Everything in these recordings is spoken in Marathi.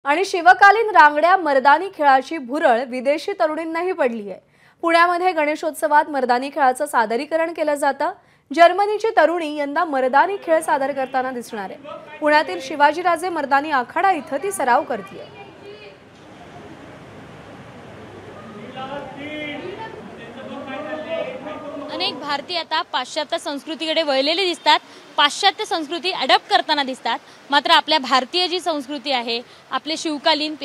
आणि शिवकालीन रांगड्या मर्दानी खेळाची भुरळ विदेशी तरुणींनाही पडली आहे। पुण्यामध्ये गणेशोत्सवात मर्दानी खेळाचं सादरीकरण केलं जातं। जर्मनीची तरुणी यंदा मर्दानी खेळ सादर करताना दिसणार आहे। पुण्यातील शिवाजीराजे मर्दानी आखाडा इथं ती सराव करते आहे। अनेक भारतीय आता पाश्चात्य संस्कृतीकडे वळलेले दिसतात, पाश्चात्य संस्कृती अडॉप्ट करताना दिसतात। मात्र आपल्या भारतीय जी संस्कृती आहे, आपले शिवकालीन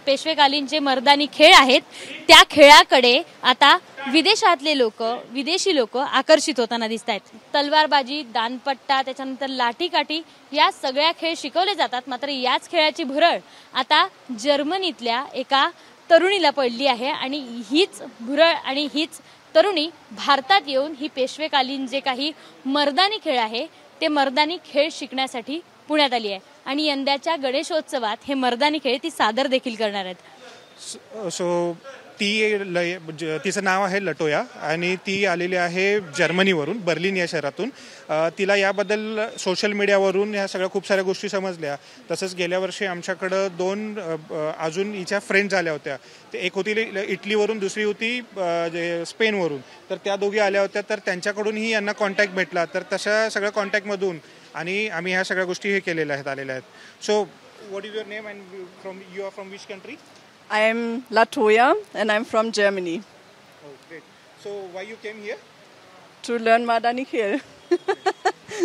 पेशवेकालीन जे मर्दानी खेळ आहेत, त्या खेळाकडे आता विदेशी लोक आकर्षित होताना दिसतात। तलवारबाजी, दानपट्टा, त्याच्यानंतर लाठीकाठी या सगळ्या खेळ शिकवले जातात। मात्र याच खेळाची भुरळ आता जर्मनीतल्या एका तरुणीला पडली आहे आणि हीच भुरळ आणि हीच तरुणी भारतात येऊन ही पेशवेकालीन जे काही मर्दानी खेळ आहे ते मर्दानी खेळ शिकण्यासाठी पुण्यात आली आहे आणि यंदाच्या गणेशोत्सवात हे मर्दानी खेळ ती सादर देखील करणार आहेत। तिचं नाव आहे लटोया आणि ती आलेली आहे जर्मनीवरून, बर्लिन या शहरातून। तिला याबद्दल सोशल मीडियावरून ह्या सगळ्या खूप साऱ्या गोष्टी समजल्या। तसंच गेल्या वर्षी आमच्याकडं दोन अजून हिच्या फ्रेंड्स आल्या होत्या। ते एक होती इटलीवरून, दुसरी होती स्पेनवरून। तर त्या दोघी आल्या होत्या, तर त्यांच्याकडूनही यांना कॉन्टॅक्ट भेटला। तर तशा सगळ्या कॉन्टॅक्टमधून आणि आम्ही ह्या सगळ्या गोष्टी हे केलेल्या आहेत, आलेल्या आहेत। So what is your name and you are from which country? I am Latoya and I'm from Germany. Oh, great. So why you came here? To learn Mardani Khel.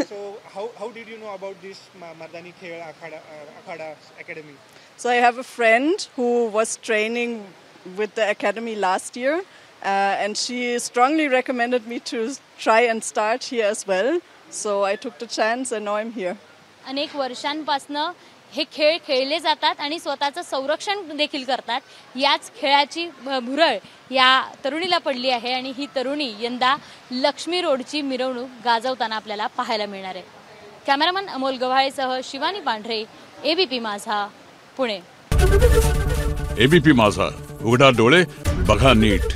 So how did you know about this Mardani Khel Akhada Academy? So I have a friend who was training with the academy last year and she strongly recommended me to try and start here as well. So I took the chance and now I'm here. अनेक वर्षांपासून हे खेळ खेळले जातात आणि स्वतःचं संरक्षण देखील करतात। याच खेळाची भुरळ या तरुणीला पडली आहे आणि ही तरुणी यंदा लक्ष्मी रोडची मिरवणूक गाजवताना आपल्याला पाहायला मिळणार आहे। कॅमेरामन अमोल गव्हाळेसह शिवानी पांढरे, एबीपी माझा, पुणे। एबीपी माझा, उघडा डोळे बघा नीट।